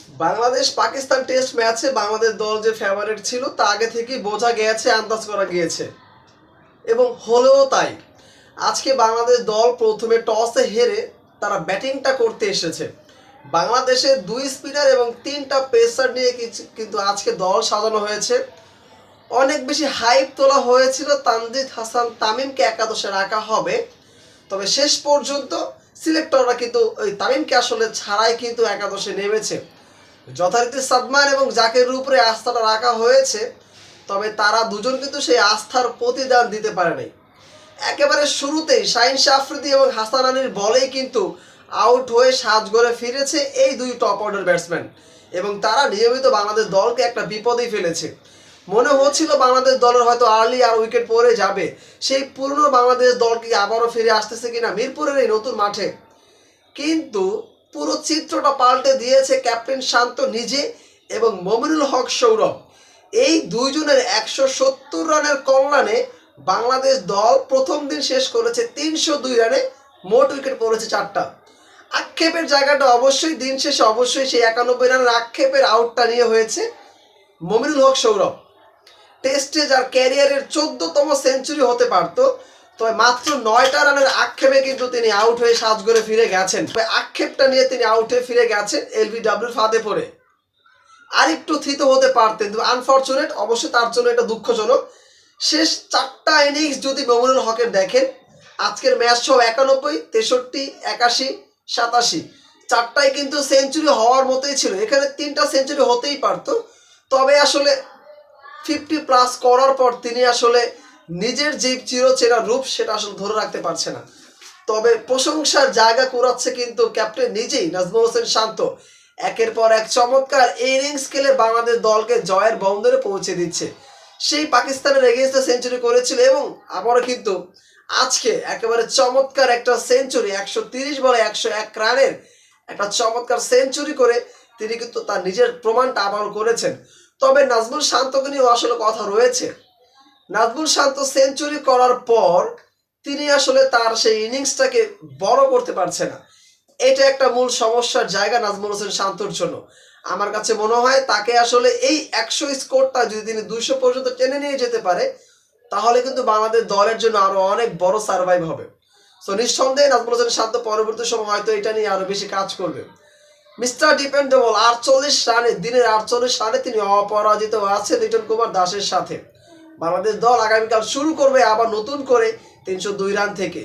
Bangladesh Pakistan test ম্যাচে বাংলাদেশ দল যে ফেভারিট ছিল তা আগে থেকেই বোঝা গিয়েছে, আন্দাজ করা গিয়েছে এবং হলেও তাই। আজকে বাংলাদেশ দল প্রথমে টসে হেরে তারা ব্যাটিংটা করতে এসেছে। বাংলাদেশের দুই স্পিনার এবং তিনটা পেসার নিয়ে কিন্তু আজকে দল সাজানো হয়েছে। অনেক বেশি হাইপ তোলা হয়েছিল তানজিদ হাসান তামিমকে একাদশে রাখা হবে, তবে শেষ পর্যন্ত সিলেক্টররা কিন্তু ওই তামিমকে আসলে ছাড়াই কিন্তু একাদশে নেমেছে। যথারীতি সাদমান এবং জাকেরের উপরে আস্থাটা রাখা হয়েছে, তবে তারা দুজন কিন্তু সেই আস্থার প্রতিদান দিতে পারে নাই। একেবারে শুরুতেই শাহিন আফ্রিদি এবং হাসান আলীর বলেই কিন্তু আউট হয়ে সাজঘরে ফিরেছে এই দুই টপ অর্ডার ব্যাটসম্যান এবং তারা নিয়মিত বাংলাদেশ দলকে একটা বিপদেই ফেলেছে। মনে হচ্ছিল বাংলাদেশ দলের হয়তো আর্লি আর উইকেট পড়ে যাবে, সেই পুরনো বাংলাদেশ দলকে আবারও ফিরে আসতেছে কিনা মিরপুরের এই নতুন মাঠে। কিন্তু পুরো চিত্রটা পাল্টে দিয়েছে ক্যাপ্টেন শান্ত নিজে এবং মমিনুল হক সৌরভ। এই দুইজনের 170 রানের কল্যাণে বাংলাদেশ দল প্রথম দিন শেষ করেছে 302 রানে, মোট উইকেট পড়েছে 4টা। আক্ষেপের জায়গাটা অবশ্যই দিন শেষে অবশ্যই সেই 91 রানের আক্ষেপের আউটটা নিয়ে হয়েছে মমিনুল হক সৌরভ। টেস্টে যার ক্যারিয়ারের 14তম সেঞ্চুরি হতে পারত, তবে মাত্র 9টা রানের আক্ষেপে কিন্তু তিনি আউট হয়ে সাজঘরে ফিরে গেছেন। আক্ষেপটা নিয়ে তিনি আউট হয়ে ফিরে গেছেন এলবিডব্লিউর ফাঁদে পড়ে। আর একটু থিত হতে পারতেন, কিন্তু আনফরচুনেট, অবশ্যই তার জন্য এটা দুঃখজনক। শেষ 4টা ইনিংস যদি মমিনুল হকের দেখেন, আজকের ম্যাচ সহ 91, 63, 81, 87 চারটাই কিন্তু সেঞ্চুরি হওয়ার মতোই ছিল। এখানে 3টা সেঞ্চুরি হতেই পারতো, তবে আসলে 50+ করার পর তিনি আসলে নিজের যে চিরচেনা রূপ সেটা আসলে ধরে রাখতে পারছে না। তবে প্রশংসার জায়গা কুড়াচ্ছে কিন্তু ক্যাপ্টেন নিজেই, নাজমুল হোসেন শান্ত। একের পর এক চমৎকার ইনিংস খেলে বাংলাদেশ দলকে জয়ের বন্দরে পৌঁছে দিচ্ছে। সেই পাকিস্তানের এগেইনস্টে সেঞ্চুরি করেছিল এবং আবারও কিন্তু আজকে একেবারে চমৎকার একটা সেঞ্চুরি, 130 বলে 101 রানের একটা চমৎকার সেঞ্চুরি করে তিনি কিন্তু তার নিজের প্রমাণটা আবারও করেছেন। তবে নাজমুল শান্তকে নিয়েও আসলে কথা রয়েছে। নাজমুল শান্ত সেঞ্চুরি করার পর তিনি আসলে তার সেই ইনিংসটাকে বড় করতে পারছে না। এটা একটা মূল সমস্যার জায়গা নাজমুল হোসেন শান্তর জন্য। আমার কাছে মনে হয় তাকে আসলে এই 100 স্কোরটা যদি তিনি 200 পর্যন্ত টেনে নিয়ে যেতে পারে, তাহলে কিন্তু বাংলাদেশ দলের জন্য আরো অনেক বড় সার্ভাইভ হবে। সো নিঃসন্দেহে নাজমুল হোসেন শান্ত পরবর্তী সময় হয়তো এটা নিয়ে আরো বেশি কাজ করবে। মিস্টার ডিপেন্ডেবল 48 রানে, দিনের 48 রানে তিনি অপরাজিত আছেন লিটন কুমার দাসের সাথে। বাংলাদেশ দল আগামীকাল শুরু করবে আবার নতুন করে 302 রান থেকে।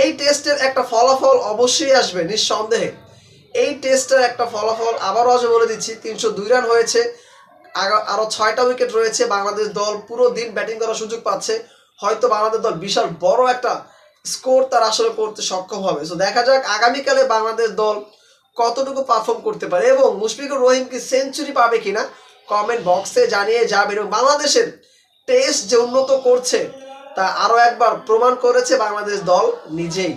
এই টেস্টের একটা ফলাফল অবশ্যই আসবে নিঃসন্দেহে। এই টেস্টের একটা ফলাফল আবারও আজ বলে দিচ্ছি, 302 রান হয়েছে, আরো 6টা উইকেট রয়েছে। বাংলাদেশ দল পুরো দিন ব্যাটিং করার সুযোগ পাচ্ছে, হয়তো বাংলাদেশ দল বিশাল বড় একটা স্কোর তার আসলে করতে সক্ষম হবে। সো দেখা যাক আগামীকালে বাংলাদেশ দল কতটুকু পারফর্ম করতে পারে এবং মুশফিকুর রহিম কি সেঞ্চুরি পাবে কিনা কমেন্ট বক্সে জানিয়ে যাবে। এবং বাংলাদেশের টেস্ট যে উন্নত করছে তা আরো একবার প্রমাণ করেছে বাংলাদেশ দল নিজেই।